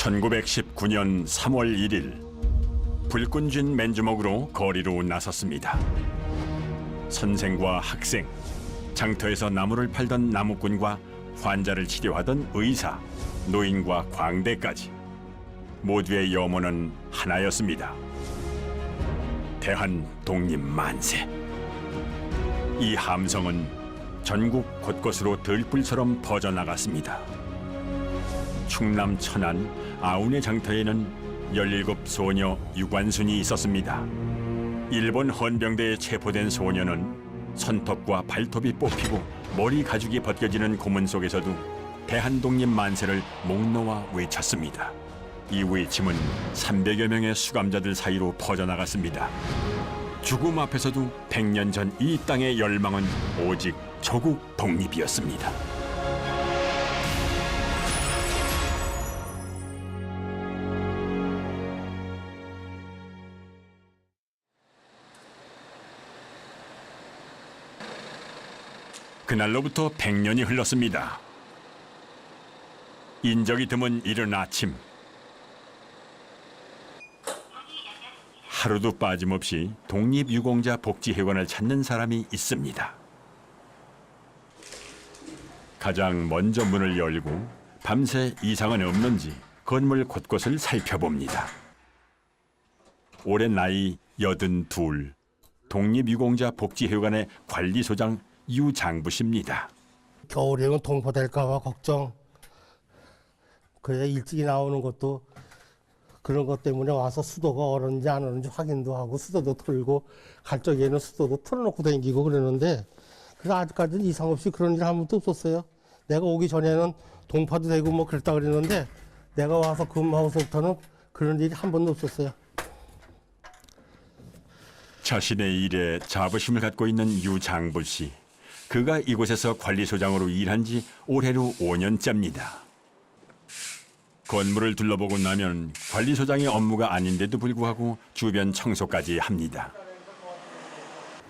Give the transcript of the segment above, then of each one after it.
1919년 3월 1일 불끈 쥔 맨주먹으로 거리로 나섰습니다. 선생과 학생, 장터에서 나무를 팔던 나무꾼과 환자를 치료하던 의사, 노인과 광대까지 모두의 염원은 하나였습니다. 대한 독립 만세. 이 함성은 전국 곳곳으로 들불처럼 퍼져나갔습니다. 충남 천안 아운의 장터에는 17소녀 유관순이 있었습니다. 일본 헌병대에 체포된 소녀는 손톱과 발톱이 뽑히고 머리 가죽이 벗겨지는 고문 속에서도 대한독립 만세를 목 놓아 외쳤습니다. 이 외침은 300여 명의 수감자들 사이로 퍼져나갔습니다. 죽음 앞에서도 100년 전 이 땅의 열망은 오직 조국 독립이었습니다. 그날로부터 100년이 흘렀습니다. 인적이 드문 이른 아침, 하루도 빠짐없이 독립유공자 복지회관을 찾는 사람이 있습니다. 가장 먼저 문을 열고 밤새 이상은 없는지 건물 곳곳을 살펴봅니다. 올해 나이 82, 독립유공자 복지회관의 관리소장 유장부 씨입니다. 겨울에는 동포될까 봐 걱정. 그래 일찍이 나오는 것도 그런 것 때문에 와서 수도가 얼었는지 안 얼었는지 확인도 하고 수도도 틀고 갈 적에는 수도도 틀어놓고 다니고 그러는데 그래서 아직까지는 이상 없이 그런 일 한 번도 없었어요. 내가 오기 전에는 동파도 되고 뭐 그랬다 그랬는데 내가 와서 근무하고서부터는 그런 일이 한 번도 없었어요. 자신의 일에 자부심을 갖고 있는 유장부 씨. 그가 이곳에서 관리소장으로 일한 지 올해로 5년째입니다. 건물을 둘러보고 나면 관리소장의 업무가 아닌데도 불구하고 주변 청소까지 합니다.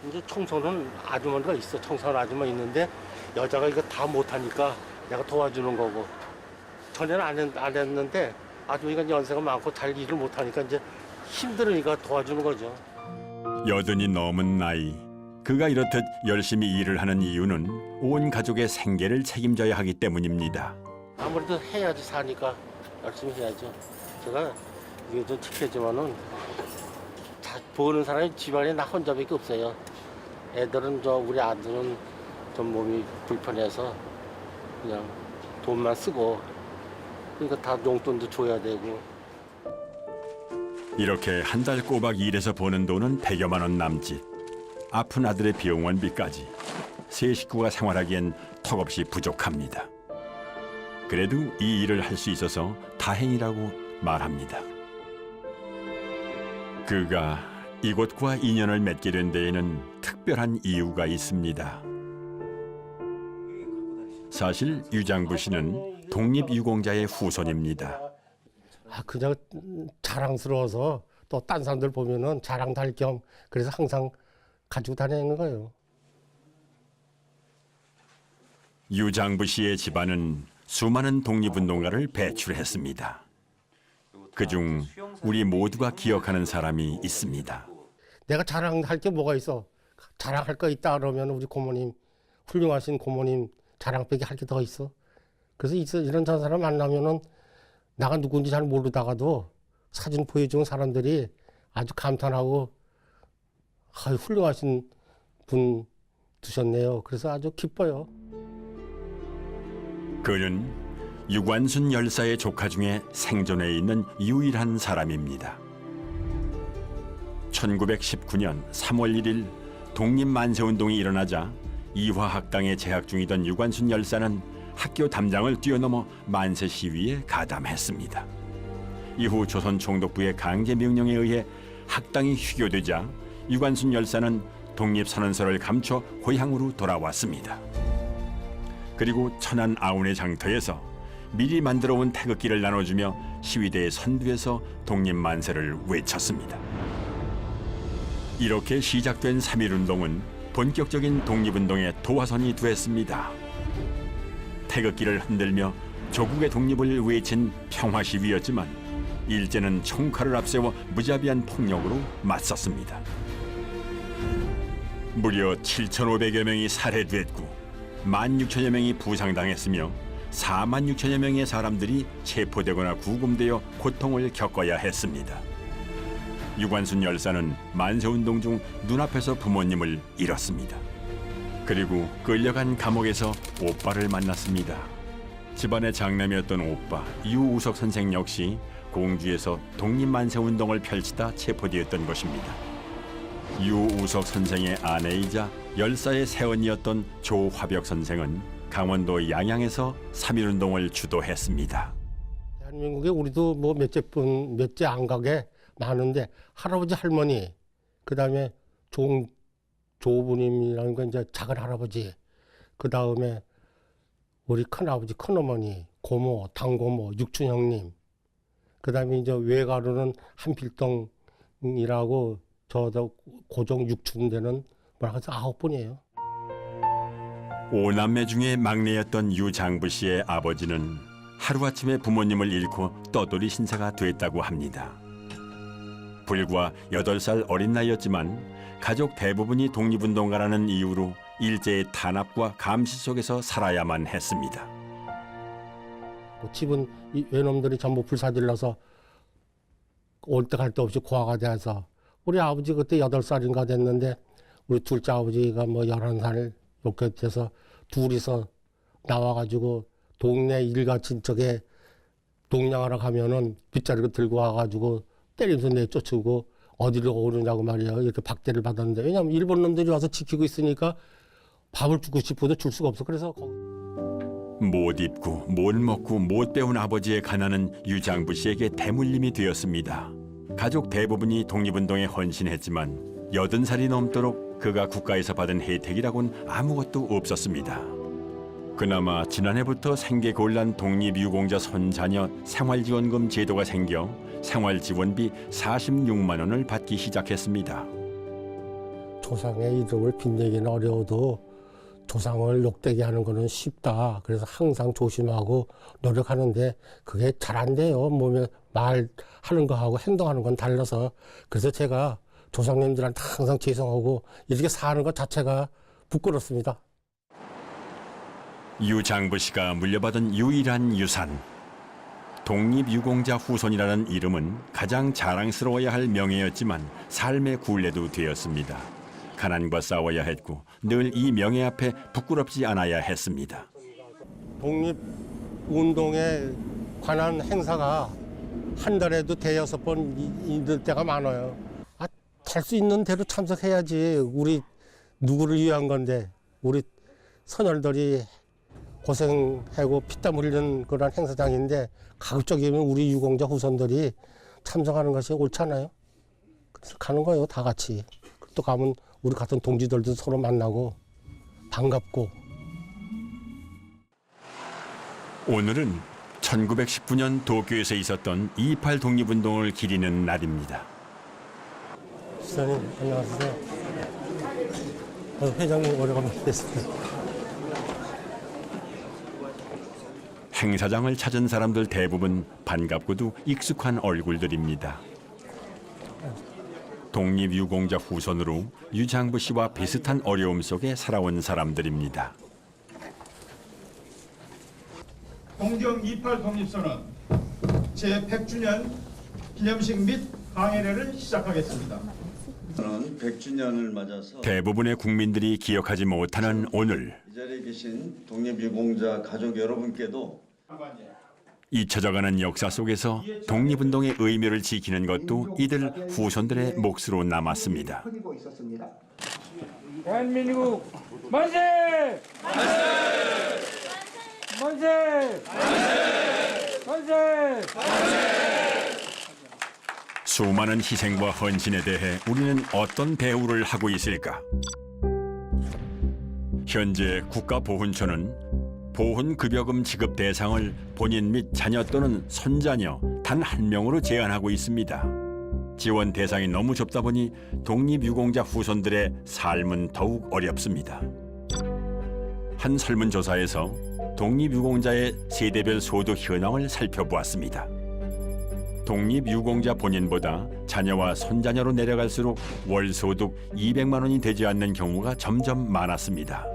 이제 청소는 아주머니가 있어. 청소하는 아주머 있는데 여자가 이거 다 못하니까 내가 도와주는 거고. 전에는 안 했는데 아주머니가 연세가 많고 잘 일을 못하니까 이제 힘들으니까 도와주는 거죠. 80이 넘은 나이, 그가 이렇듯 열심히 일을 하는 이유는 온 가족의 생계를 책임져야 하기 때문입니다. 아무래도 해야지 사니까 열심히 해야죠. 제가 이게 좀 착하지만은 다 보는 사람이 집안에 나 혼자밖에 없어요. 애들은 우리 아들은 좀 몸이 불편해서 그냥 돈만 쓰고 그러니까 다 용돈도 줘야 되고. 이렇게 한 달 꼬박 일해서 버는 돈은 100여만 원 남짓. 아픈 아들의 병원비까지 세 식구가 생활하기엔 턱없이 부족합니다. 그래도 이 일을 할 수 있어서 다행이라고 말합니다. 그가 이곳과 인연을 맺게 된 데에는 특별한 이유가 있습니다. 사실 유장부 씨는 독립유공자의 후손입니다. 그냥 자랑스러워서 또 딴 사람들 보면은 자랑도 할 겸 그래서 항상 가지고 다니는 거예요. 유장부 씨의 집안은 수많은 독립운동가를 배출했습니다. 그중 우리 모두가 기억하는 사람이 있습니다. 내가 자랑할 게 뭐가 있어? 자랑할 거 있다 그러면 우리 고모님, 훌륭하신 고모님 자랑밖에 할 게 더 있어. 그래서 이런 사람 만나면은 나가 누군지 잘 모르다가도 사진 보여주는 사람들이 아주 감탄하고 훌륭하신 분 두셨네요. 그래서 아주 기뻐요. 그는 유관순 열사의 조카 중에 생존해 있는 유일한 사람입니다. 1919년 3월 1일 독립만세운동이 일어나자 이화학당에 재학 중이던 유관순 열사는 학교 담장을 뛰어넘어 만세 시위에 가담했습니다. 이후 조선 총독부의 강제 명령에 의해 학당이 휴교되자 유관순 열사는 독립선언서를 감춰 고향으로 돌아왔습니다. 그리고 천안 아운의 장터에서 미리 만들어온 태극기를 나눠주며 시위대의 선두에서 독립만세를 외쳤습니다. 이렇게 시작된 3.1운동은 본격적인 독립운동의 도화선이 되었습니다. 태극기를 흔들며 조국의 독립을 외친 평화 시위였지만 일제는 총칼을 앞세워 무자비한 폭력으로 맞섰습니다. 무려 7,500여 명이 살해됐고 16,000여 명이 부상당했으며 46,000여 명의 사람들이 체포되거나 구금되어 고통을 겪어야 했습니다. 유관순 열사는 만세운동 중 눈앞에서 부모님을 잃었습니다. 그리고 끌려간 감옥에서 오빠를 만났습니다. 집안의 장남이었던 오빠 유우석 선생 역시 공주에서 독립만세운동을 펼치다 체포되었던 것입니다. 유우석 선생의 아내이자 열사의 새언니였던 조화벽 선생은 강원도 양양에서 3.1운동을 주도했습니다. 대한민국에 우리도 뭐 몇째 안 가게 많은데 할아버지 할머니 그다음에 조부님이라는 건 이제 작은 할아버지 그다음에 우리 큰아버지 큰어머니 고모 당고모 육춘 형님 그다음에 이제 외가로는 한필동이라고 저도 고종 육춘되는 뭐라고 해서 9분이에요. 5남매 중에 막내였던 유장부 씨의 아버지는 하루아침에 부모님을 잃고 떠돌이 신사가 됐다고 합니다. 불과 8살 어린 나이였지만 가족 대부분이 독립운동가라는 이유로 일제의 탄압과 감시 속에서 살아야만 했습니다. 집은 이 외놈들이 전부 불사질러서 올 때 갈 데 없이 고아가 돼서 우리 아버지 그때 8살인가 됐는데 우리 둘째 아버지가 뭐 11살 이렇게 돼서 둘이서 나와가지고 동네 일가친 쪽에 동냥하러 가면은 빗자루를 들고 와가지고 때리면서 내쫓고 어디로 오느냐고 말이에요. 이렇게 박대를 받았는데 왜냐하면 일본 놈들이 와서 지키고 있으니까 밥을 주고 싶어도 줄 수가 없어. 그래서 못 입고 못 먹고 못 배운 아버지의 가난은 유장부 씨에게 대물림이 되었습니다. 가족 대부분이 독립운동에 헌신했지만 80살이 넘도록 그가 국가에서 받은 혜택이라곤 아무것도 없었습니다. 그나마 지난해부터 생계곤란 독립유공자 손자녀 생활지원금 제도가 생겨 생활지원비 46만 원을 받기 시작했습니다. 조상의 이름을 빛내기는 어려워도 조상을 욕되게 하는 거는 쉽다. 그래서 항상 조심하고 노력하는데 그게 잘 안 돼요. 몸에 말하는 거하고 행동하는 건 달라서. 그래서 제가 조상님들한테 항상 죄송하고 이렇게 사는 것 자체가 부끄럽습니다. 유장부 씨가 물려받은 유일한 유산. 독립유공자 후손이라는 이름은 가장 자랑스러워야 할 명예였지만 삶의 굴레도 되었습니다. 가난과 싸워야 했고 늘 이 명예 앞에 부끄럽지 않아야 했습니다. 독립운동에 관한 행사가 한 달에도 5-6번 있을 때가 많아요. 할 수 있는 대로 참석해야지. 우리 누구를 위한 건데 우리 선열들이 고생하고 피땀 흘리는 그런 행사장인데 가급적이면 우리 유공자 후손들이 참석하는 것이 옳잖아요. 그래서 가는 거예요, 다 같이. 또 가면 우리 같은 동지들도 서로 만나고 반갑고. 오늘은 1919년 도쿄에서 있었던 2.28 독립운동을 기리는 날입니다. 시장님, 안녕하세요. 회장님 오래간만에 뵙습니다. 행사장을 찾은 사람들 대부분 반갑고도 익숙한 얼굴들입니다. 독립유공자 후손으로 유장부 씨와 비슷한 어려움 속에 살아온 사람들입니다. 동경 2.28 독립선언 제100주년 기념식 및 강의회를 시작하겠습니다. 저는 100주년을 맞아서 대부분의 국민들이 기억하지 못하는 오늘. 이 자리에 계신 독립유공자 가족 여러분께도 잊혀져가는 역사 속에서 독립운동의 의미를 지키는 것도 이들 후손들의 몫으로 남았습니다. 대한민국 만세! 만세! 만세! 수많은 희생과 헌신에 대해 우리는 어떤 대우를 하고 있을까? 현재 국가보훈처는 보훈급여금 지급 대상을 본인 및 자녀 또는 손자녀 단 한 명으로 제한하고 있습니다. 지원 대상이 너무 좁다 보니 독립유공자 후손들의 삶은 더욱 어렵습니다. 한 설문조사에서 독립유공자의 세대별 소득 현황을 살펴보았습니다. 독립유공자 본인보다 자녀와 손자녀로 내려갈수록 월 소득 200만 원이 되지 않는 경우가 점점 많았습니다.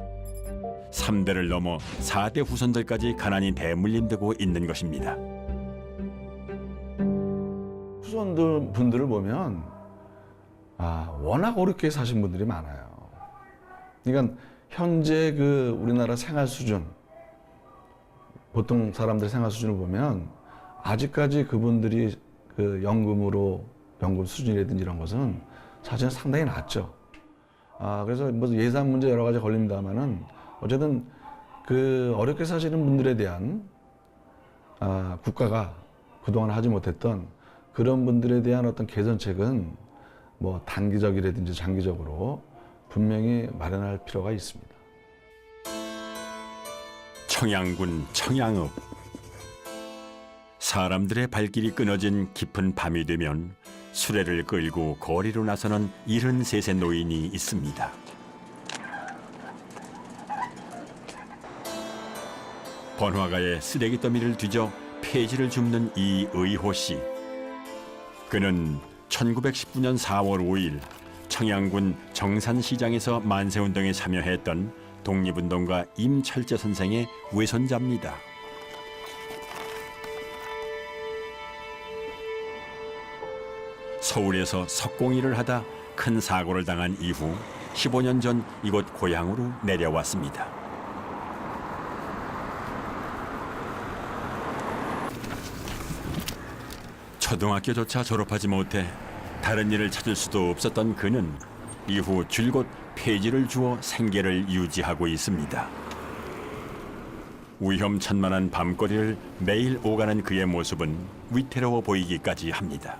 3대를 넘어 4대 후손들까지 가난이 대물림되고 있는 것입니다. 후손들 분들을 보면 워낙 어렵게 사신 분들이 많아요. 그러니까 현재 그 우리나라 생활 수준, 보통 사람들 생활 수준을 보면 아직까지 그분들이 그 연금 수준이라든지 이런 것은 사실은 상당히 낮죠. 그래서 뭐 예산 문제 여러 가지 걸립니다만은 어쨌든 그 어렵게 사시는 분들에 대한 국가가 그동안 하지 못했던 그런 분들에 대한 어떤 개선책은 뭐 단기적이라든지 장기적으로 분명히 마련할 필요가 있습니다. 청양군 청양읍. 사람들의 발길이 끊어진 깊은 밤이 되면 수레를 끌고 거리로 나서는 73세 노인이 있습니다. 번화가에 쓰레기 더미를 뒤져 폐지를 줍는 이의호 씨. 그는 1919년 4월 5일 청양군 정산시장에서 만세운동에 참여했던 독립운동가 임철재 선생의 외손자입니다. 서울에서 석공일을 하다 큰 사고를 당한 이후 15년 전 이곳 고향으로 내려왔습니다. 초등학교조차 졸업하지 못해 다른 일을 찾을 수도 없었던 그는 이후 줄곧 폐지를 주어 생계를 유지하고 있습니다. 위험천만한 밤거리를 매일 오가는 그의 모습은 위태로워 보이기까지 합니다.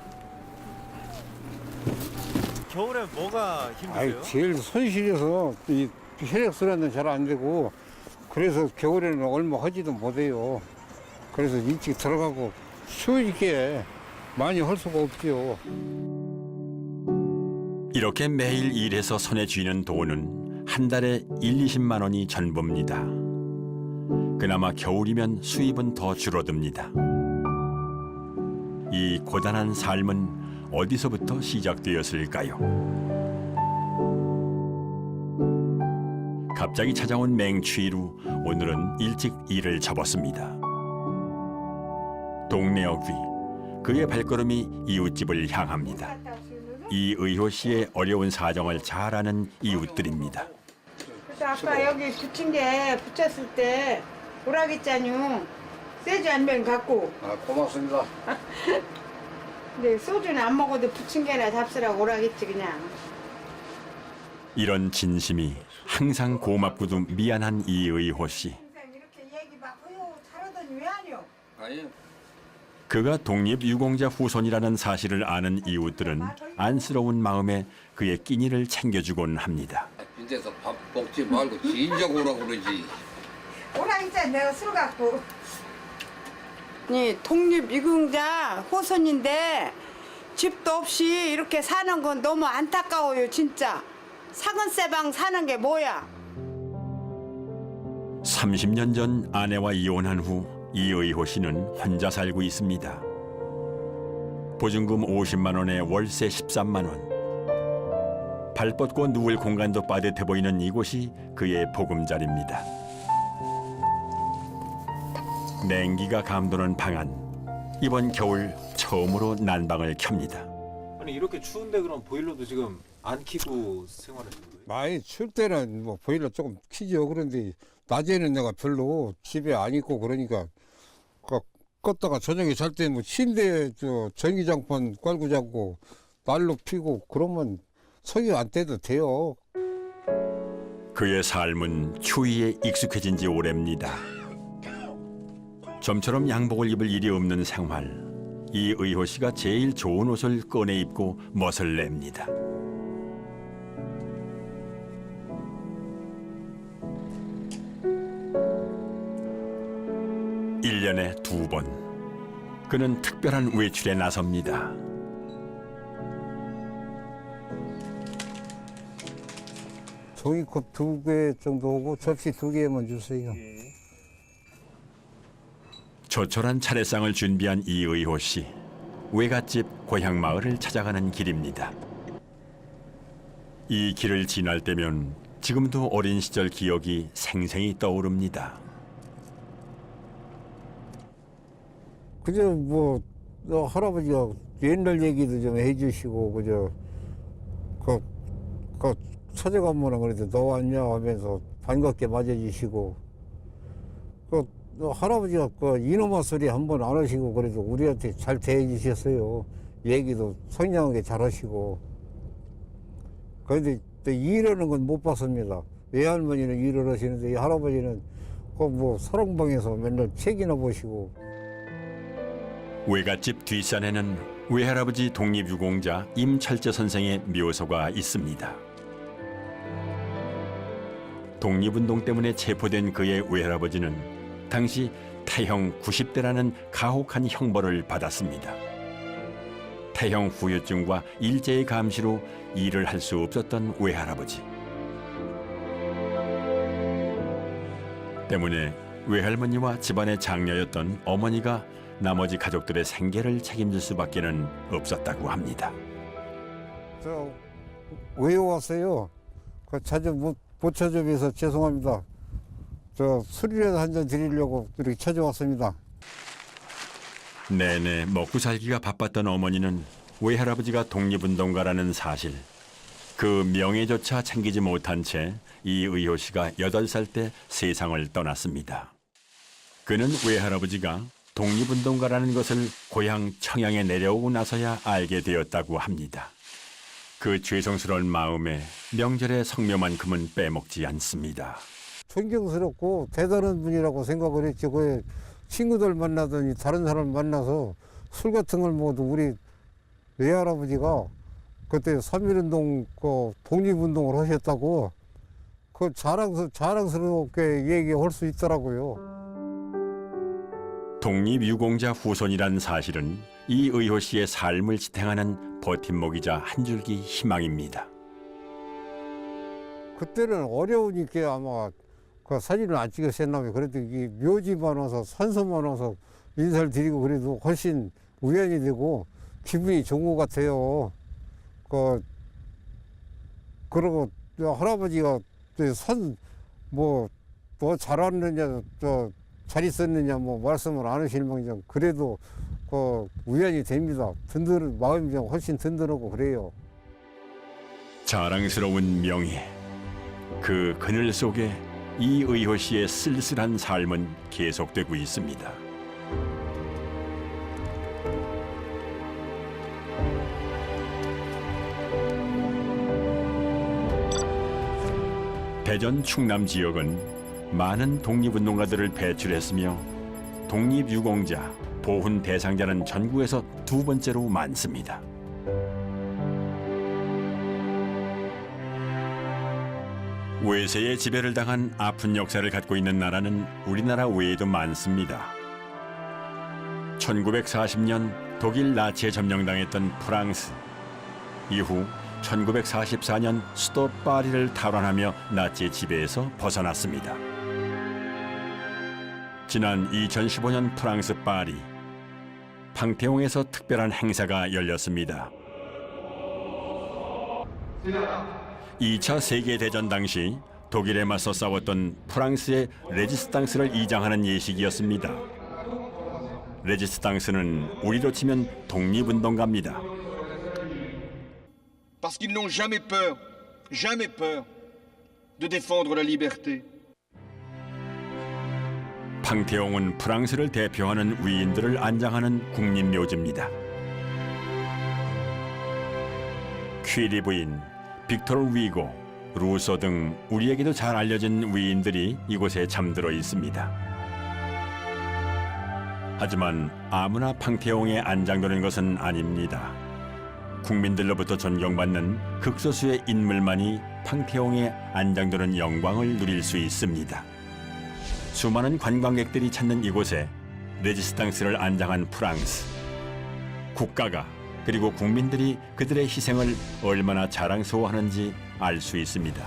겨울에 뭐가 힘드세요? 제일 손실해서 이 혈액순환도 잘 안 되고 그래서 겨울에는 얼마 하지도 못해요. 그래서 일찍 들어가고 추우니까 많이 할 수가 없죠. 이렇게 매일 일해서 손에 쥐는 돈은 한 달에 20만 원이 전부입니다. 그나마 겨울이면 수입은 더 줄어듭니다. 이 고단한 삶은 어디서부터 시작되었을까요? 갑자기 찾아온 맹추위로 오늘은 일찍 일을 접었습니다. 동네 어귀, 그의 발걸음이 이웃집을 향합니다. 이의호 씨의 어려운 사정을 잘 아는 이웃들입니다. 그래서 아까 여기 붙인 게 붙였을 때 오라겠잖요. 세지 않으면 갖고. 고맙습니다. 근데 소주는 안 먹어도 붙인 게나 잡수라고 오라겠지 그냥. 이런 진심이 항상 고맙고도 미안한 이의호 씨. 이렇게 얘기 막 잘하더니 왜 아니요? 그가 독립유공자 후손이라는 사실을 아는 이웃들은 안쓰러운 마음에 그의 끼니를 챙겨주곤 합니다. 빈대서 밥 먹지 말고 진작 오라고 그러지. 오라겠잖아 내가 술 갖고. 이 독립유공자 후손인데 집도 없이 이렇게 사는 건 너무 안타까워요 진짜. 사근세방 사는 게 뭐야. 30년 전 아내와 이혼한 후 이의호 씨는 혼자 살고 있습니다. 보증금 50만 원에 월세 13만 원. 발 뻗고 누울 공간도 빠듯해 보이는 이곳이 그의 보금자리입니다. 냉기가 감도는 방안. 이번 겨울 처음으로 난방을 켭니다. 아니 이렇게 추운데 그럼 보일러도 지금 안 켜고 생활하시는 거예요? 많이 출 때는 뭐 보일러 조금 키죠. 그런데 낮에는 내가 별로 집에 안 있고 그러니까 껐다가 저녁에 잘 때 뭐 침대에 전기장판 깔고 자고 난로 피고 그러면 석유 안 떼도 돼요. 그의 삶은 추위에 익숙해진 지 오래입니다. 좀처럼 양복을 입을 일이 없는 생활. 이의호 씨가 제일 좋은 옷을 꺼내 입고 멋을 냅니다. 일년에 2번. 그는 특별한 외출에 나섭니다. 종이컵 2개 정도 오고 접시 2개만 주세요. 조촐한 차례상을 준비한 이의호 씨. 외갓집 고향 마을을 찾아가는 길입니다. 이 길을 지날 때면 지금도 어린 시절 기억이 생생히 떠오릅니다. 그저 뭐 할아버지가 옛날 얘기도 좀 해주시고 그저 그 찾아가면 그래도 너 왔냐 하면서 반갑게 맞아주시고 그 할아버지가 그 이놈아 소리 한 번 안 하시고 그래도 우리한테 잘 대해주셨어요. 얘기도 성량하게 잘하시고. 그런데 또 일하는 건 못 봤습니다. 외할머니는 일을 하시는데 이 할아버지는 그 뭐 사랑방에서 맨날 책이나 보시고. 외갓집 뒷산에는 외할아버지 독립유공자 임철재 선생의 묘소가 있습니다. 독립운동 때문에 체포된 그의 외할아버지는 당시 태형 90대라는 가혹한 형벌을 받았습니다. 태형 후유증과 일제의 감시로 일을 할 수 없었던 외할아버지. 때문에 외할머니와 집안의 장녀였던 어머니가 나머지 가족들의 생계를 책임질 수밖에는 없었다고 합니다. 저 왜 왔어요? 그 자주 못 찾아뵈서 죄송합니다. 저 술이라도 한 잔 드리려고 이렇게 찾아왔습니다. 내내 먹고 살기가 바빴던 어머니는 외할아버지가 독립운동가라는 사실, 그 명예조차 챙기지 못한 채 이의호 씨가 8살 때 세상을 떠났습니다. 그는 외할아버지가 독립운동가라는 것을 고향 청양에 내려오고 나서야 알게 되었다고 합니다. 그 죄송스러운 마음에 명절의 성묘만큼은 빼먹지 않습니다. 존경스럽고 대단한 분이라고 생각을 했죠. 그 친구들 만나더니 다른 사람 만나서 술 같은 걸 먹어도 우리 외할아버지가 그때 3.1운동 그 독립운동을 하셨다고 그 자랑스럽게 얘기할 수 있더라고요. 독립유공자 후손이란 사실은 이의호 씨의 삶을 지탱하는 버팀목이자 한 줄기 희망입니다. 그때는 어려우니까 아마 그 사진을 안 찍었었나봐요. 그래도 이 묘지만 와서 산소만 와서 인사를 드리고 그래도 훨씬 우연이 되고 기분이 좋은 것 같아요. 그러고 할아버지가 뭐 잘하느냐 잘 있었느냐 뭐 말씀을 안 하실 망정 그래도 우연이 됩니다. 마음이 좀 훨씬 든든하고 그래요. 자랑스러운 명예, 그 그늘 속에 이의호 씨의 쓸쓸한 삶은 계속되고 있습니다. 대전 충남 지역은 많은 독립운동가들을 배출했으며 독립유공자, 보훈 대상자는 전국에서 2번째로 많습니다. 외세의 지배를 당한 아픈 역사를 갖고 있는 나라는 우리나라 외에도 많습니다. 1940년 독일 나치에 점령당했던 프랑스, 이후 1944년 수도 파리를 탈환하며 나치의 지배에서 벗어났습니다. 지난 2015년 프랑스 파리, 팡테옹에서 특별한 행사가 열렸습니다. 2차 세계대전 당시 독일에 맞서 싸웠던 프랑스의 레지스탕스를 이장하는 예식이었습니다. 레지스탕스는 우리로 치면 독립운동가입니다. Parce qu'ils n'ont jamais peur de défendre la liberté. 팡테옹은 프랑스를 대표하는 위인들을 안장하는 국립묘지입니다. 퀴리 부인, 빅토르 위고, 루소 등 우리에게도 잘 알려진 위인들이 이곳에 잠들어 있습니다. 하지만 아무나 팡테옹에 안장되는 것은 아닙니다. 국민들로부터 존경받는 극소수의 인물만이 팡테옹에 안장되는 영광을 누릴 수 있습니다. 수많은 관광객들이 찾는 이곳에 레지스탕스를 안장한 프랑스. 국가가 그리고 국민들이 그들의 희생을 얼마나 자랑스러워하는지 알 수 있습니다.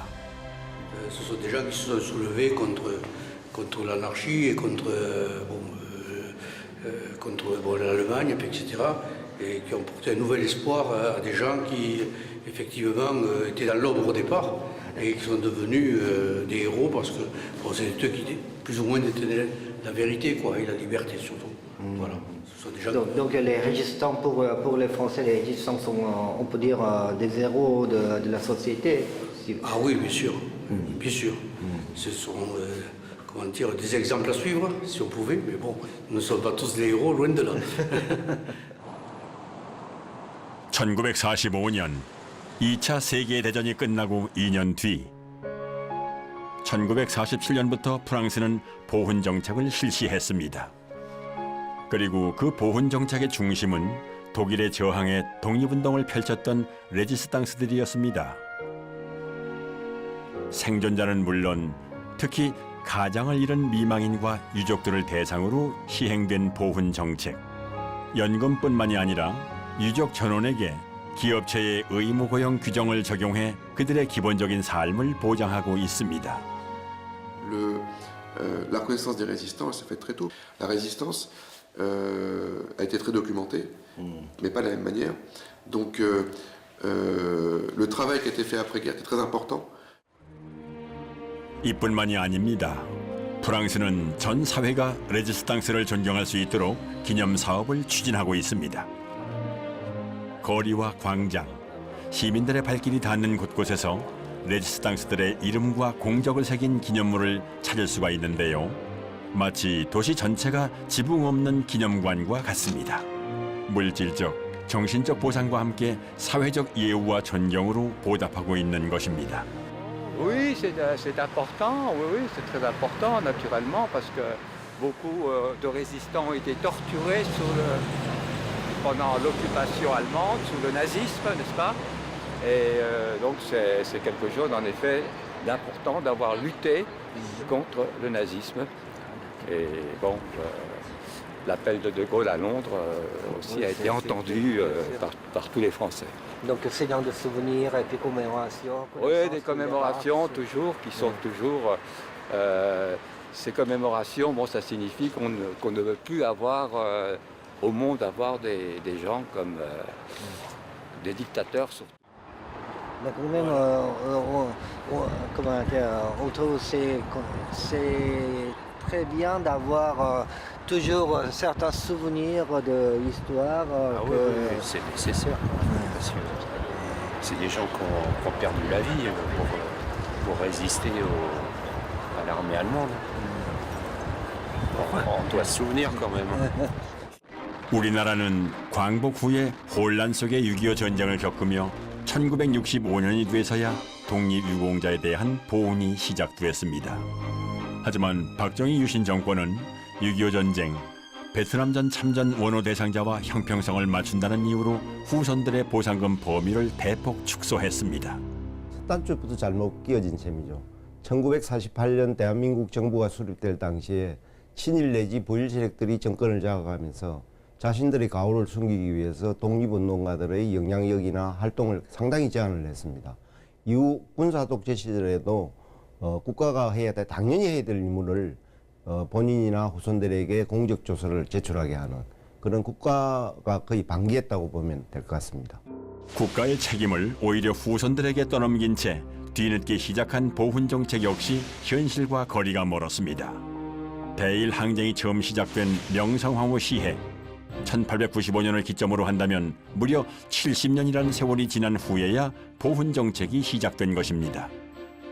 Ce sont des gens qui se sont soulevés contre l'anarchie et contre contre l'Allemagne, etc., et qui ont porté un nouvel espoir à des gens qui, effectivement, étaient dans l'ombre au départ et qui sont devenus des héros parce que bon, c'est eux qui, plus ou moins, détenaient la vérité, quoi, et la liberté surtout. Voilà. Ce sont des gens Donc les résistants, pour les Français, les résistants sont, on peut dire, des héros de la société. Ah oui, bien sûr, bien sûr. Ce sont, comment dire, des exemples à suivre, si on pouvait, mais bon, nous ne sommes pas tous des héros, loin de là. 1945년 2차 세계대전이 끝나고 2년 뒤 1947년부터 프랑스는 보훈 정책을 실시했습니다. 그리고 그 보훈 정책의 중심은 독일의 저항에 독립운동을 펼쳤던 레지스탕스들이었습니다. 생존자는 물론 특히 가장을 잃은 미망인과 유족들을 대상으로 시행된 보훈 정책. 연금뿐만이 아니라 유족 전원에게 기업체의 의무 고용 규정을 적용해 그들의 기본적인 삶을 보장하고 있습니다. La reconnaissance des résistants, elle s'est faite très tôt. La résistance a été très documentée, mais pas de la même manière. Donc le travail qui a été fait après-guerre était très important. 이뿐만이 아닙니다. 프랑스는 전 사회가 레지스탕스를 존경할 수 있도록 기념 사업을 추진하고 있습니다. 거리와 광장, 시민들의 발길이 닿는 곳곳에서 레지스탕스들의 이름과 공적을 새긴 기념물을 찾을 수가 있는데요. 마치 도시 전체가 지붕 없는 기념관과 같습니다. 물질적, 정신적 보상과 함께 사회적 예우와 존경으로 보답하고 있는 것입니다. Oui, c'est important, oui, c'est très important naturellement parce que beaucoup de résistants ont été torturés pendant l'occupation allemande, sous le nazisme, n'est-ce pas? Et donc c'est quelque chose en effet d'important d'avoir lutté contre le nazisme. Et bon, l'appel de Gaulle à Londres aussi a été entendu par tous les Français. Donc c'est dans de souvenirs et puis commémorations. Oui, des commémorations toujours, qui sont toujours... ces commémorations, bon, ça signifie qu'on ne veut plus avoir au monde avoir des gens comme des dictateurs. Mais quand même, comment dire, on trouve c'est très bien d'avoir toujours certains souvenirs de l'histoire. Oui, c'est nécessaire. Parce que c'est des gens qui ont perdu la vie pour résister à l'armée allemande. On doit se souvenir quand même. 우리나라는 광복 후에 혼란 속의 6.25 전쟁을 겪으며 1965년이 돼서야 독립유공자에 대한 보훈이 시작됐습니다. 하지만 박정희 유신 정권은 6.25 전쟁, 베트남전 참전 원호 대상자와 형평성을 맞춘다는 이유로 후손들의 보상금 범위를 대폭 축소했습니다. 단추부터 잘못 끼워진 셈이죠. 1948년 대한민국 정부가 수립될 당시에 친일 내지 보일 세력들이 정권을 장악하면서 자신들의 가오를 숨기기 위해서 독립운동가들의 영향력이나 활동을 상당히 제한을 했습니다. 이후 군사독재 시절에도 국가가 당연히 해야 될 임무를 본인이나 후손들에게 공적조서를 제출하게 하는 그런 국가가 거의 방기했다고 보면 될 것 같습니다. 국가의 책임을 오히려 후손들에게 떠넘긴 채 뒤늦게 시작한 보훈 정책 역시 현실과 거리가 멀었습니다. 대일 항쟁이 처음 시작된 명성황후 시해 1895년을 기점으로 한다면 무려 70년이라는 세월이 지난 후에야 보훈 정책이 시작된 것입니다.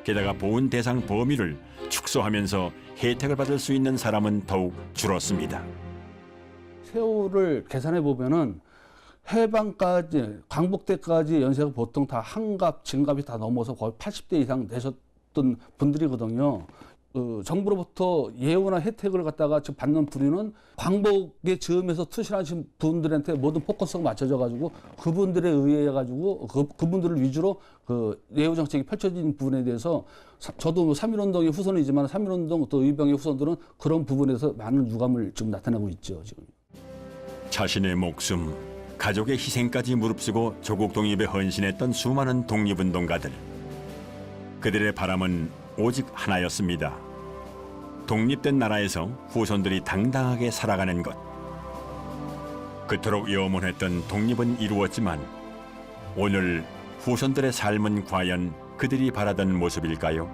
게다가 보훈 대상 범위를 축소하면서 혜택을 받을 수 있는 사람은 더욱 줄었습니다. 세월을 계산해 보면은 해방까지, 광복 때까지 연세가 보통 다 한갑, 진갑이 다 넘어서 거의 80대 이상 되셨던 분들이거든요. 정부로부터 예우나 혜택을 갖다가 지금 받는 분위는 광복의 즈음에서 투신하신 분들한테 모든 포커스가 맞춰져 가지고 그분들에 의해 가지고 그분들을 위주로 그 예우 정책이 펼쳐진 부분에 대해서 저도 3.1운동의 후손이지만 3.1운동 또 의병의 후손들은 그런 부분에서 많은 유감을 지금 나타내고 있죠. 지금. 자신의 목숨, 가족의 희생까지 무릅쓰고 조국 독립에 헌신했던 수많은 독립운동가들. 그들의 바람은 오직 하나였습니다. 독립된 나라에서 후손들이 당당하게 살아가는 것. 그토록 염원했던 독립은 이루어지만 오늘 후손들의 삶은 과연 그들이 바라던 모습일까요?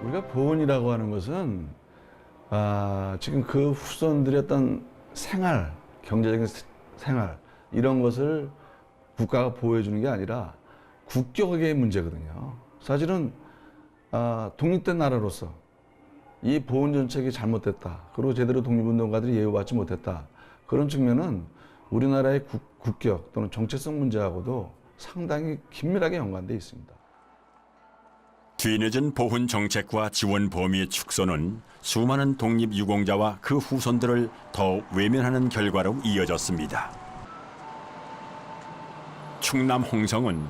우리가 보훈이라고 하는 것은 지금 그 후손들의 어떤 생활, 경제적인 생활 이런 것을 국가가 보호해주는 게 아니라 국격의 문제거든요. 사실은 독립된 나라로서 이 보훈 정책이 잘못됐다. 그리고 제대로 독립운동가들이 예우받지 못했다. 그런 측면은 우리나라의 국격 또는 정체성 문제하고도 상당히 긴밀하게 연관되어 있습니다. 뒤늦은 보훈 정책과 지원 범위의 축소는 수많은 독립유공자와 그 후손들을 더 외면하는 결과로 이어졌습니다. 충남 홍성은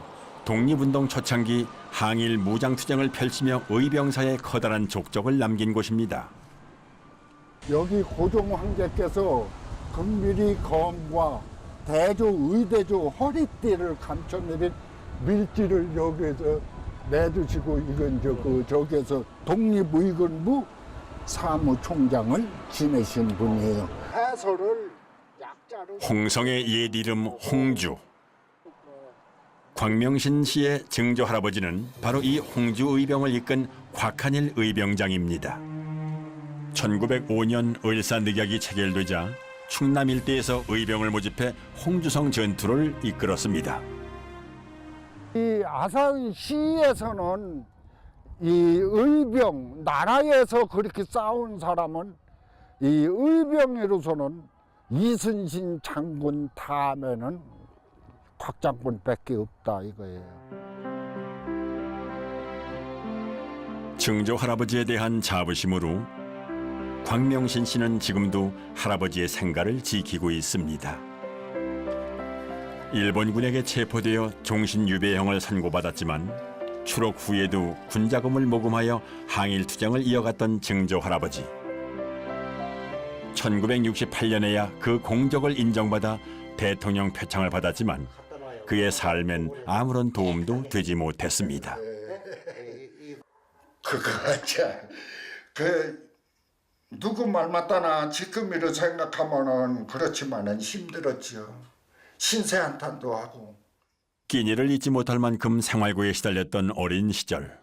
독립운동 초창기 항일 무장투쟁을 펼치며 의병사의 커다란 족적을 남긴 곳입니다. 여기 고종 황제께서 금밀히 검과 대조, 의대조 허리띠를 감춰내린 밀지를 여기에서 내두시고 이건 저기에서 독립의군부 사무총장을 지내신 분이에요. 해설을 약자로 홍성의 옛 이름 홍주. 광명신 씨의 증조 할아버지는 바로 이 홍주 의병을 이끈 곽한일 의병장입니다. 1905년 을사늑약이 체결되자 충남 일대에서 의병을 모집해 홍주성 전투를 이끌었습니다. 이 아산시에서는 이 의병, 나라에서 그렇게 싸운 사람은 이 의병으로서는 이순신 장군 다음에는 곽장군밖에 없다 이거예요. 증조 할아버지에 대한 자부심으로 광명신 씨는 지금도 할아버지의 생가를 지키고 있습니다. 일본군에게 체포되어 종신유배형을 선고받았지만 추록 후에도 군자금을 모금하여 항일투쟁을 이어갔던 증조 할아버지. 1968년에야 그 공적을 인정받아 대통령 표창을 받았지만 그의 삶엔 아무런 도움도 되지 못했습니다. 누구 말 맞다나 지금으로 생각하면은 그렇지만은 힘들었죠. 신세한탄도 하고. 끼니를 잊지 못할 만큼 생활고에 시달렸던 어린 시절.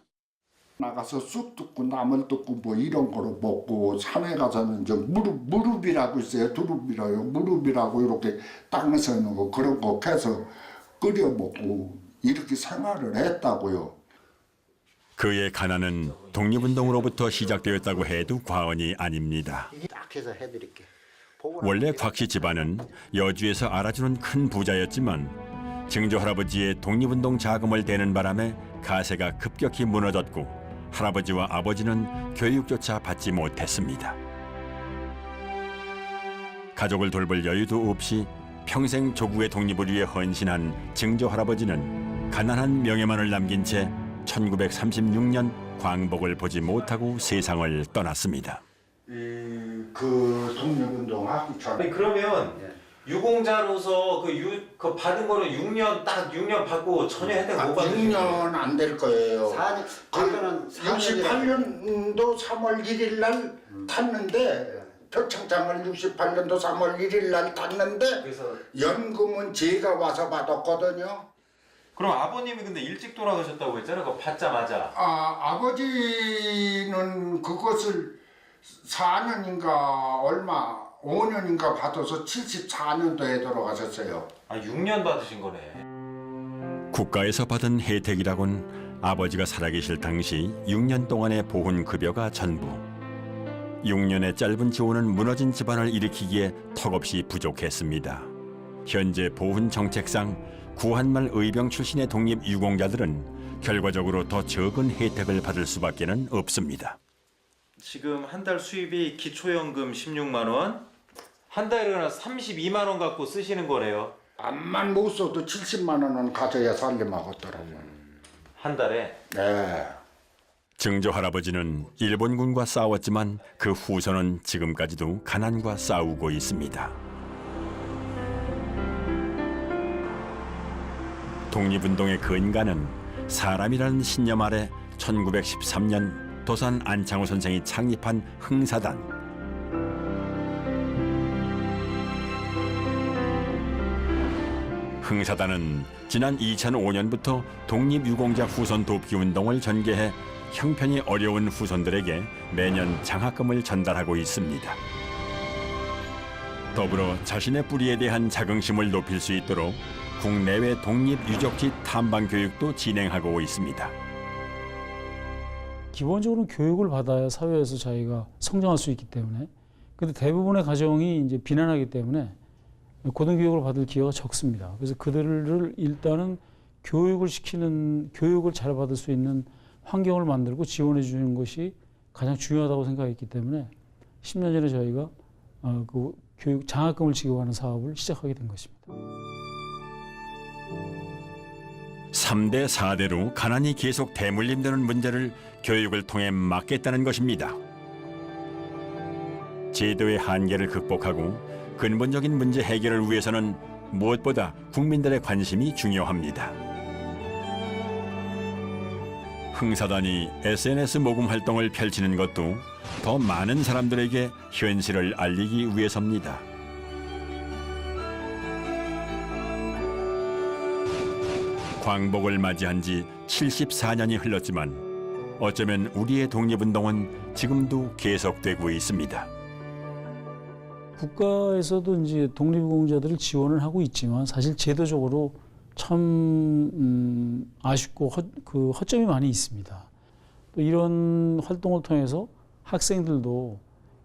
나가서 쑥 뜯고 나물 뜯고 뭐 이런 거로 먹고 산에 가서는 저 무릎이라고 있어요. 두릅이라요. 무릎이라고 이렇게 땅에서 있는 거 그런 거 해서 끓여 먹고 이렇게 생활을 했다고요. 그의 가난은 독립운동으로부터 시작되었다고 해도 과언이 아닙니다. 딱 해서 해드릴게. 원래 곽씨 집안은 여주에서 알아주는 큰 부자였지만 증조 할아버지의 독립운동 자금을 대는 바람에 가세가 급격히 무너졌고 할아버지와 아버지는 교육조차 받지 못했습니다. 가족을 돌볼 여유도 없이 평생 조국의 독립을 위해 헌신한 증조 할아버지는 가난한 명예만을 남긴 채 1936년 광복을 보지 못하고 세상을 떠났습니다. 그 독립운동 하기 전에. 아니, 그러면 유공자로서 그 받은 거는 6년 딱 6년 받고 전혀 혜택 못 받으신 6년 안 될 거예요. 68년도 3월 1일 날 탔는데 표창장을 68년도 3월 1일 날 탔는데 그래서 연금은 제가 와서 받았거든요. 그럼 아버님이 근데 일찍 돌아가셨다고 했잖아요. 그거 받자마자. 아버지는 그것을 4년인가 얼마 5년인가 받아서 74년도에 돌아가셨어요. 6년 받으신 거네. 국가에서 받은 혜택이라곤 아버지가 살아계실 당시 6년 동안의 보훈급여가 전부. 6년의 짧은 지원은 무너진 집안을 일으키기에 턱없이 부족했습니다. 현재 보훈 정책상 구한말 의병 출신의 독립유공자들은 결과적으로 더 적은 혜택을 받을 수밖에는 없습니다. 지금 한 달 수입이 기초연금 16만 원, 한 달에 그냥 32만 원 갖고 쓰시는 거래요. 암만 못 써도 70만 원은 가져야 살림하겠더라고요. 한 달에? 네. 증조 할아버지는 일본군과 싸웠지만 그 후손은 지금까지도 가난과 싸우고 있습니다. 독립운동의 근간은 사람이라는 신념 아래 1913년 도산 안창호 선생이 창립한 흥사단. 흥사단은 지난 2005년부터 독립유공자 후손 돕기 운동을 전개해 형편이 어려운 후손들에게 매년 장학금을 전달하고 있습니다. 더불어 자신의 뿌리에 대한 자긍심을 높일 수 있도록 국내외 독립유적지 탐방 교육도 진행하고 있습니다. 기본적으로 교육을 받아야 사회에서 자기가 성장할 수 있기 때문에, 근데 대부분의 가정이 이제 빈곤하기 때문에 고등교육을 받을 기회가 적습니다. 그래서 그들을 일단은 교육을 잘 받을 수 있는 환경을 만들고 지원해 주는 것이 가장 중요하다고 생각했기 때문에 10년 전에 저희가 그 교육 장학금을 지급하는 사업을 시작하게 된 것입니다. 3대 4대로 가난이 계속 대물림되는 문제를 교육을 통해 막겠다는 것입니다. 제도의 한계를 극복하고 근본적인 문제 해결을 위해서는 무엇보다 국민들의 관심이 중요합니다. 흥사단이 SNS 모금 활동을 펼치는 것도 더 많은 사람들에게 현실을 알리기 위해서입니다. 광복을 맞이한 지 74년이 흘렀지만 어쩌면 우리의 독립운동은 지금도 계속되고 있습니다. 국가에서도 이제 독립유공자들을 지원을 하고 있지만 사실 제도적으로 참 아쉽고 허점이 많이 있습니다. 또 이런 활동을 통해서 학생들도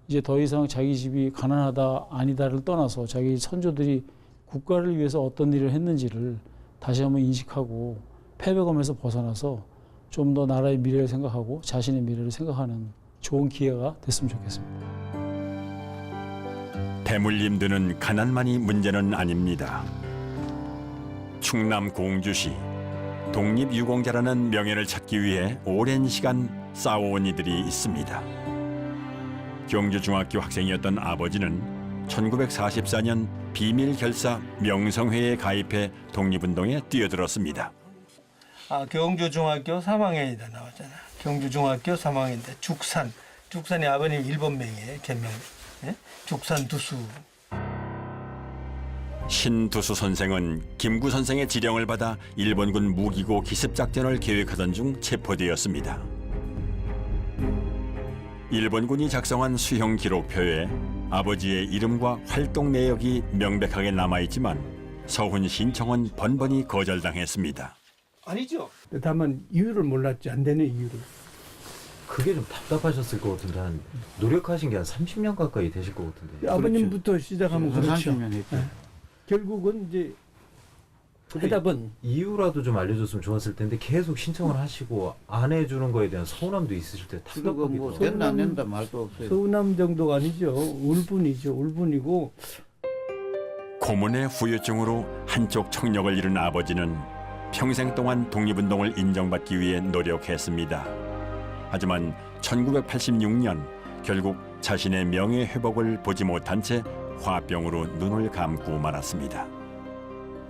이제 더 이상 자기 집이 가난하다 아니다를 떠나서 자기 선조들이 국가를 위해서 어떤 일을 했는지를 다시 한번 인식하고 패배감에서 벗어나서 좀 더 나라의 미래를 생각하고 자신의 미래를 생각하는 좋은 기회가 됐으면 좋겠습니다. 대물림드는 가난만이 문제는 아닙니다. 충남 공주시 독립유공자라는 명예를 찾기 위해 오랜 시간 싸워온 이들이 있습니다. 경주중학교 학생이었던 아버지는 1944년 비밀결사 명성회에 가입해 독립운동에 뛰어들었습니다. 경주중학교 3학년이다 나왔잖아. 경주중학교 3학년인데 죽산이 아버님 일본명이에요. 개명. 예? 죽산두수. 신두수 선생은 김구 선생의 지령을 받아 일본군 무기고 기습작전을 계획하던 중 체포되었습니다. 일본군이 작성한 수형 기록표에 아버지의 이름과 활동 내역이 명백하게 남아있지만 서훈 신청은 번번이 거절당했습니다. 아니죠. 다만 이유를 몰랐지, 안 되는 이유를. 그게 좀 답답하셨을 것 같은데 한 노력하신 게 한 30년 가까이 되실 것 같은데. 아버님부터 시작하면 그렇죠. 네. 결국은 이제 해답은 이유라도 좀 알려줬으면 좋았을 텐데 계속 신청을 하시고 안 해주는 거에 대한 서운함도 있으실 때 답답하기도 하고. 된다 안 된다 말도 없어요. 서운함 정도가 아니죠. 울분이죠. 울분이고. 고문의 후유증으로 한쪽 청력을 잃은 아버지는 평생 동안 독립운동을 인정받기 위해 노력했습니다. 하지만 1986년 결국 자신의 명예 회복을 보지 못한 채 화병으로 눈을 감고 말았습니다.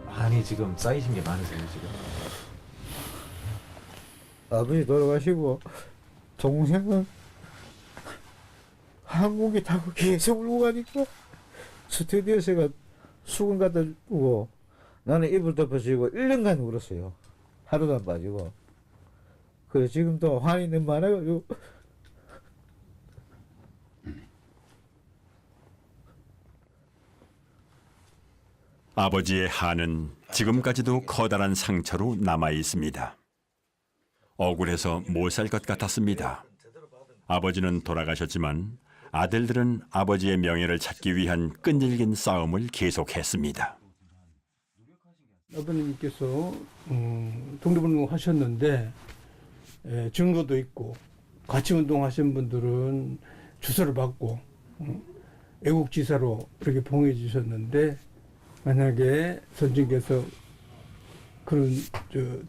많이 지금 쌓이신 게 많으세요 지금? 아버지 돌아가시고 동생은 항공기 타고 계속 울고 가니까 스튜디오에서가 수건 갖다 주고 나는 이불 덮어주고 1년간 울었어요. 하루도 안 빠지고. 그래 지금도 화이 너무 많아가지고 아버지의 한은 지금까지도 커다란 상처로 남아 있습니다. 억울해서 못 살 것 같았습니다. 아버지는 돌아가셨지만 아들들은 아버지의 명예를 찾기 위한 끈질긴 싸움을 계속했습니다. 아버님께서 독립운동 하셨는데 증거도 있고 같이 운동하신 분들은 주소를 받고 애국지사로 이렇게 봉해 주셨는데 만약에 선생님께서 그런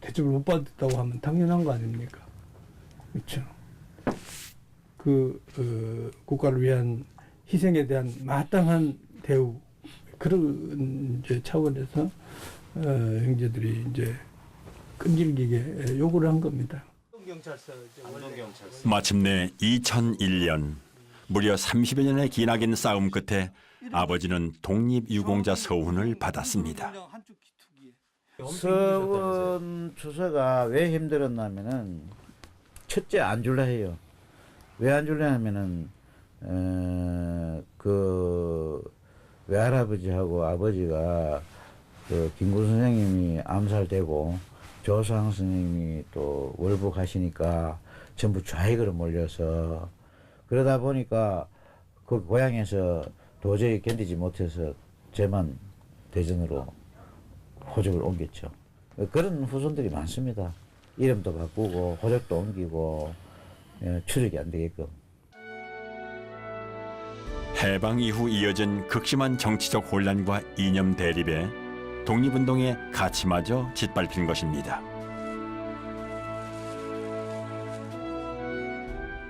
대접을 못 받았다고 하면 당연한 거 아닙니까? 그렇죠. 국가를 위한 희생에 대한 마땅한 대우 그런 이제 차원에서 형제들이 이제 끈질기게 요구를 한 겁니다. 마침내 2001년 무려 30여 년의 기나긴 싸움 끝에 아버지는 독립유공자 서훈을 받았습니다. 서원 추사가 왜 힘들었냐면은 첫째 안 줄라 해요. 왜 안 줄라 하면은 그 외할아버지하고 아버지가 그 김구 선생님이 암살되고 조상 선생님이 또 월부 가시니까 전부 좌익으로 몰려서 그러다 보니까 그 고향에서 도저히 견디지 못해서 제만 대전으로 호적을 옮겼죠. 그런 후손들이 많습니다. 이름도 바꾸고 호적도 옮기고 추적이 안 되게끔. 해방 이후 이어진 극심한 정치적 혼란과 이념 대립에 독립운동의 가치마저 짓밟힌 것입니다.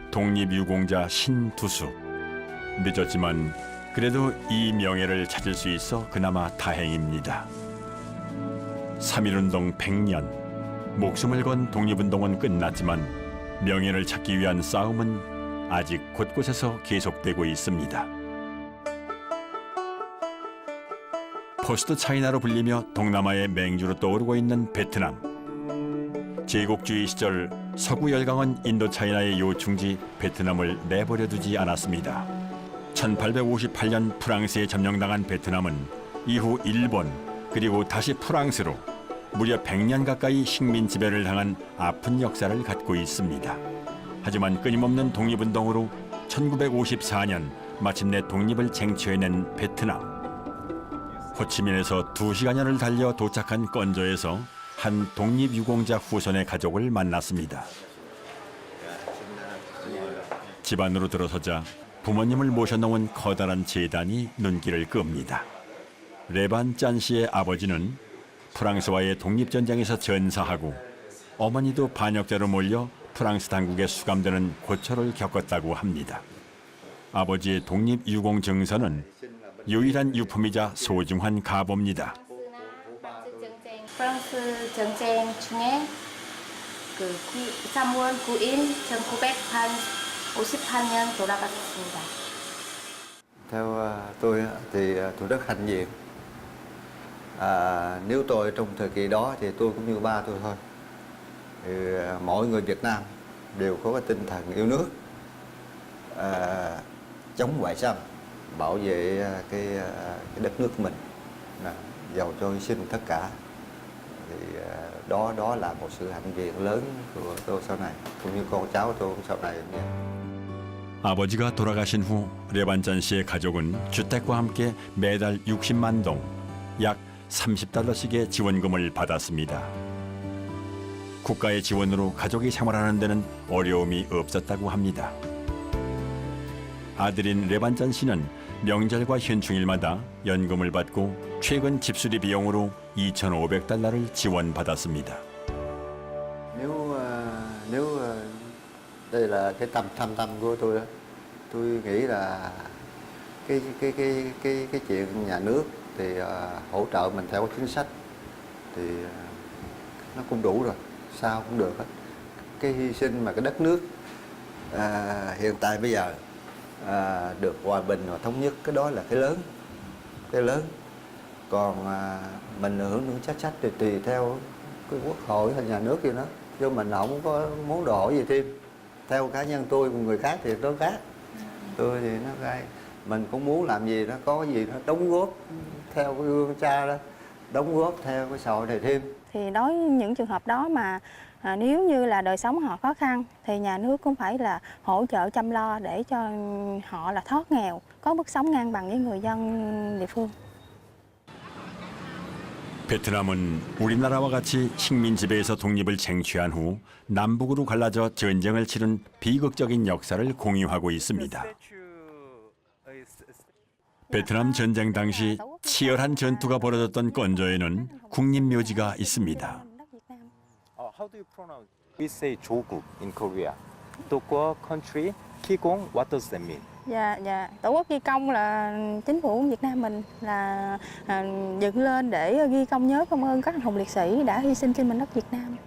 독립유공자 신두수. 늦었지만 그래도 이 명예를 찾을 수 있어 그나마 다행입니다. 3.1운동 100년, 목숨을 건 독립운동은 끝났지만 명예를 찾기 위한 싸움은 아직 곳곳에서 계속되고 있습니다. 포스트 차이나로 불리며 동남아의 맹주로 떠오르고 있는 베트남. 제국주의 시절 서구 열강은 인도차이나의 요충지 베트남을 내버려 두지 않았습니다. 1858년 프랑스에 점령당한 베트남은 이후 일본 그리고 다시 프랑스로 무려 100년 가까이 식민 지배를 당한 아픈 역사를 갖고 있습니다. 하지만 끊임없는 독립운동으로 1954년 마침내 독립을 쟁취해낸 베트남. 호치민에서 2시간여를 달려 도착한 건조에서 한 독립유공자 후손의 가족을 만났습니다. 집 안으로 들어서자 부모님을 모셔놓은 커다란 제단이 눈길을 끕니다. 레반 짠 씨의 아버지는 프랑스와의 독립전쟁에서 전사하고 어머니도 반역자로 몰려 프랑스 당국에 수감되는 고초를 겪었다고 합니다. 아버지의 독립유공 증서는 유일한 유품이자 소중한 가보입니다. 프랑스 전쟁 중에 그 3월 9일 1958년 돌아가셨습니다. Theo tôi thì tôi rất hãnh diện. Nếu tôi trong thời kỳ đó thì tôi cũng như ba tôi thôi. Thì mỗi người Việt Nam đều có cái tinh thần yêu nước, chống ngoại xâm, bảo vệ cái đất nước mình, dầu cho hy sinh tất cả. Thì đó là một sự hãnh diện lớn của tôi sau này, cũng như con cháu tôi sau này. 아버지가 돌아가신 후 레반짠 씨의 가족은 주택과 함께 매달 60만 동, 약 30달러씩의 지원금을 받았습니다. 국가의 지원으로 가족이 생활하는 데는 어려움이 없었다고 합니다. 아들인 레반짠 씨는 명절과 현충일마다 연금을 받고 최근 집수리 비용으로 2,500달러를 지원받았습니다. Nếu đây là cái thâm tâm của tôi đó, tôi nghĩ là cái chuyện nhà nước thì hỗ trợ mình theo chính sách thì nó cũng đủ rồi, sao cũng được hết. Cái hy sinh mà cái đất nước hiện tại bây giờ được hòa bình và thống nhất, cái đó là cái lớn. Còn mình hưởng chính sách thì tùy theo cái quốc hội hay nhà nước gì đó, chứ mình không có muốn đòi hỏi gì thêm. Theo cá nhân tôi, người khác thì nó khác. Tôi thì nó khác. Mình cũng muốn làm gì nó có gì nó đóng góp theo cái gương cha đó, đóng góp theo cái xã hội này thêm. Thì đối với những trường hợp đó mà nếu như là đời sống họ khó khăn thì nhà nước cũng phải là hỗ trợ chăm lo để cho họ là thoát nghèo, có mức sống ngang bằng với người dân địa phương. 베트남은 우리나라와 같이 식민 지배에서 독립을 쟁취한 후 남북으로 갈라져 전쟁을 치른 비극적인 역사를 공유하고 있습니다. 베트남 전쟁 당시 치열한 전투가 벌어졌던 건조에는 국립묘지가 있습니다. How do you pronounce? We say 조국 in Korea. 독거 country, 기공. What does that mean? Dạ, Tổ quốc ghi công là chính phủ Việt Nam mình là dựng lên để ghi công nhớ công ơn các anh hùng liệt sĩ đã hy sinh trên mảnh đất Việt Nam.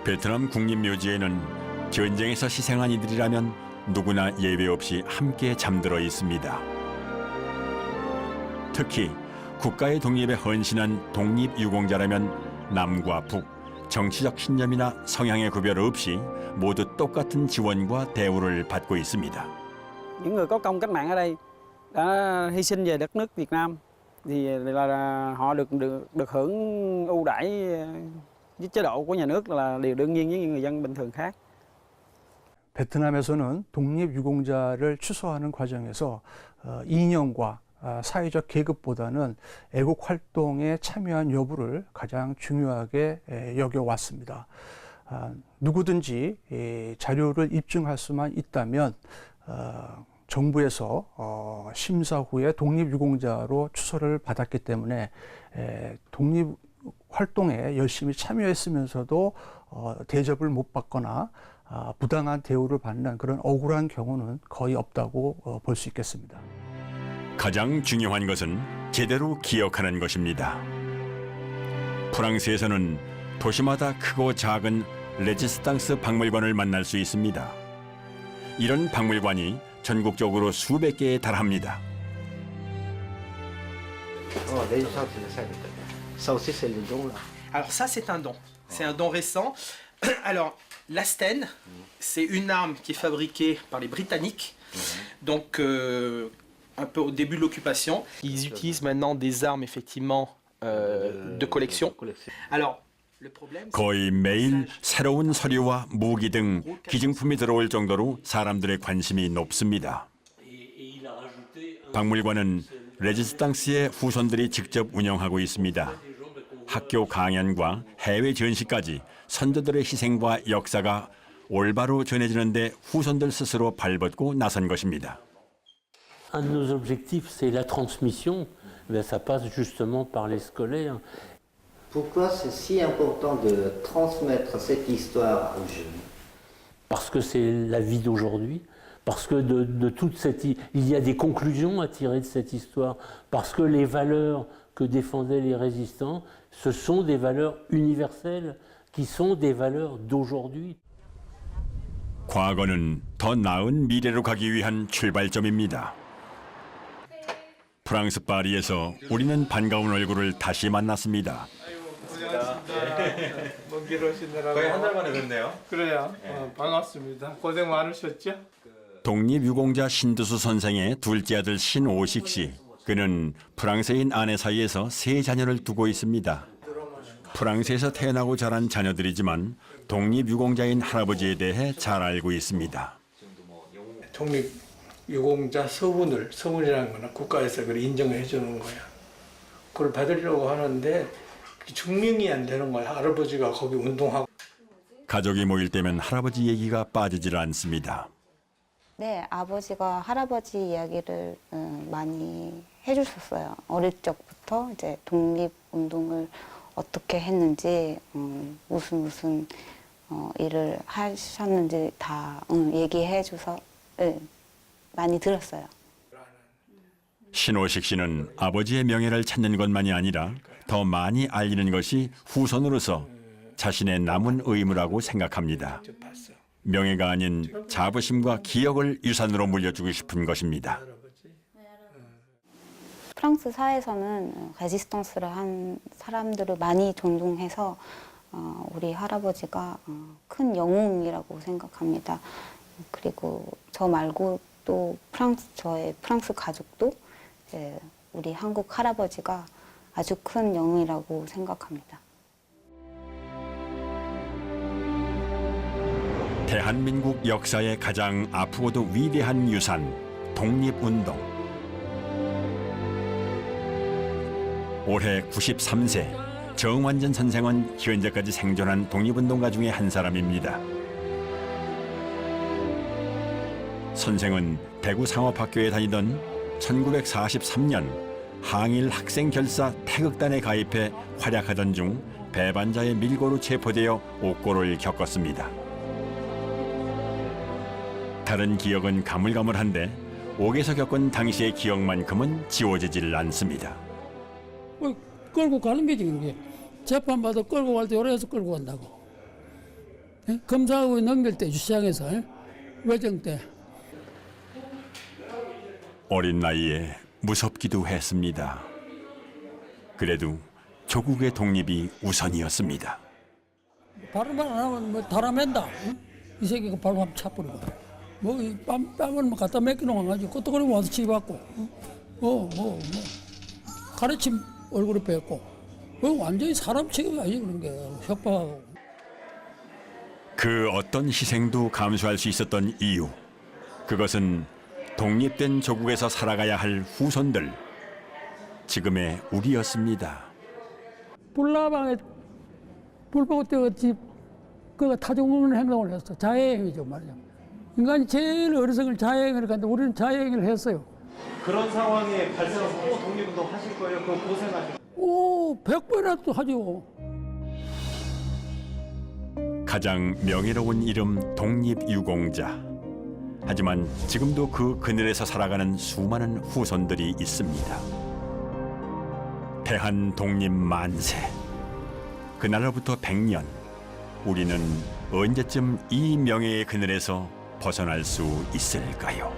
베트남 국립묘지에는 전쟁에서 희생한 이들이라면 누구나 예외 없이 함께 잠들어 있습니다. 특히 국가의 독립에 헌신한 독립유공자라면 남과 북, 정치적 신념이나 성향의 구별 없이 모두 똑같은 지원과 대우를 받고 있습니다. Những người có công cách mạng ở đây đã hy sinh về đất nước Việt Nam thì là họ được hưởng ưu đãi với chế độ của nhà nước là điều đương nhiên với những người dân bình thường khác. 베트남에서는 독립유공자를 추서하는 과정에서 이념과 사회적 계급보다는 애국 활동에 참여한 여부를 가장 중요하게 여겨왔습니다. 누구든지 자료를 입증할 수만 있다면 정부에서 심사 후에 독립유공자로 추서를 받았기 때문에 독립 활동에 열심히 참여했으면서도 대접을 못 받거나 부당한 대우를 받는 그런 억울한 경우는 거의 없다고 볼 수 있겠습니다. 가장 중요한 것은 제대로 기억하는 것입니다. 프랑스에서는 도시마다 크고 작은 레지스탕스 박물관을 만날 수 있습니다. 이런 박물관이 전국적으로 수백 개에 달합니다. Ça aussi, c'est le don, là. Alors ça, c'est un don. C'est un don récent. Alors, l'Asten, c'est une arme qui est fabriquée par les Britanniques, donc un peu au début de l'occupation. Ils utilisent maintenant des armes, effectivement, de collection. Alors, le problème... 거의 매일 새로운 서류와 무기 등 기증품이 들어올 정도로 사람들의 관심이 높습니다. 박물관은 레지스탕스의 후손들이 직접 운영하고 있습니다. 학교 강연과 해외 전시까지 선조들의 희생과 역사가 올바로 전해지는 데 후손들 스스로 발벗고 나선 것입니다. Un de nos objectifs, c'est la transmission. Ça passe justement par les scolaires. Pourquoi c'est si important de transmettre cette histoire aux jeunes? Parce que c'est la vie d'aujourd'hui. Parce que de toute cette... Il y a des conclusions à tirer de cette histoire. Parce que les valeurs que défendaient les résistants, ce sont des valeurs universelles, qui sont des valeurs d'aujourd'hui. 과거는 더 나은 미래로 가기 위한 출발점입니다. 프랑스 파리에서 우리는 반가운 얼굴을 다시 만났습니다. 먼 길 오시느라고 거의 한 달 만에 뵙네요. 그래요. 반갑습니다. 고생 많으셨죠? 독립유공자 신두수 선생의 둘째 아들 신오식 씨. 그는 프랑스인 아내 사이에서 세 자녀를 두고 있습니다. 프랑스에서 태어나고 자란 자녀들이지만 독립유공자인 할아버지에 대해 잘 알고 있습니다. 독립유공자 서훈이라는 거는 국가에서 그걸 인정해 주는 거야. 그걸 받으려고 하는데 증명이 안 되는 거야. 할아버지가 거기 운동하고. 가족이 모일 때면 할아버지 얘기가 빠지질 않습니다. 네, 아버지가 할아버지 이야기를 많이 해주셨어요. 어릴 적부터 이제 독립운동을 어떻게 했는지, 무슨 일을 하셨는지 다 얘기해줘서 많이 들었어요. 신오식 씨는 아버지의 명예를 찾는 것만이 아니라 더 많이 알리는 것이 후손으로서 자신의 남은 의무라고 생각합니다. 명예가 아닌 자부심과 기억을 유산으로 물려주고 싶은 것입니다. 프랑스 사회에서는 레지스탕스를 한 사람들을 많이 존중해서 우리 할아버지가 큰 영웅이라고 생각합니다. 그리고 저 말고 또 저의 프랑스 가족도 우리 한국 할아버지가 아주 큰 영웅이라고 생각합니다. 대한민국 역사의 가장 아프고도 위대한 유산, 독립운동. 올해 93세, 정완전 선생은 현재까지 생존한 독립운동가 중에 한 사람입니다. 선생은 대구 상업학교에 다니던 1943년 항일 학생결사 태극단에 가입해 활약하던 중 배반자의 밀고로 체포되어 옥고를 겪었습니다. 다른 기억은 가물가물한데 옥에서 겪은 당시의 기억만큼은 지워지질 않습니다. 끌고 가는 거지 그게. 재판받아 끌고 갈 때 요래서 끌고 간다고. 검사하고 넘길 때 주시장에서 외정 때. 어린 나이에 무섭기도 했습니다. 그래도 조국의 독립이 우선이었습니다. 발음만 안 하면 뭐 다라맨다. 응? 이 새끼가 발로 한번 차버리고. 뭐이 뺨을 뭐 갖다 맡겨놓아가지고 끄떡거리고 와서 치받고. 가르침 얼굴에 뱉고. 완전히 사람 취급이 아니지 그런 게 협박하고. 그 어떤 희생도 감수할 수 있었던 이유. 그것은 독립된 조국에서 살아가야 할 후손들, 지금의 우리였습니다. 불나방에 불 보고 뛰어갔지 그가 타종하는 행동을 했어. 자해행위죠 말이야. 인간이 제일 어리석은 자해행위를 하는데 우리는 자해행위를 했어요. 그런 상황에 발생해서 또 독립운동 하실 거예요? 그거 고생하실 100번이라도 하죠. 가장 명예로운 이름 독립유공자. 하지만 지금도 그 그늘에서 살아가는 수많은 후손들이 있습니다. 대한 독립 만세. 그날로부터 100년. 우리는 언제쯤 이 명예의 그늘에서 벗어날 수 있을까요?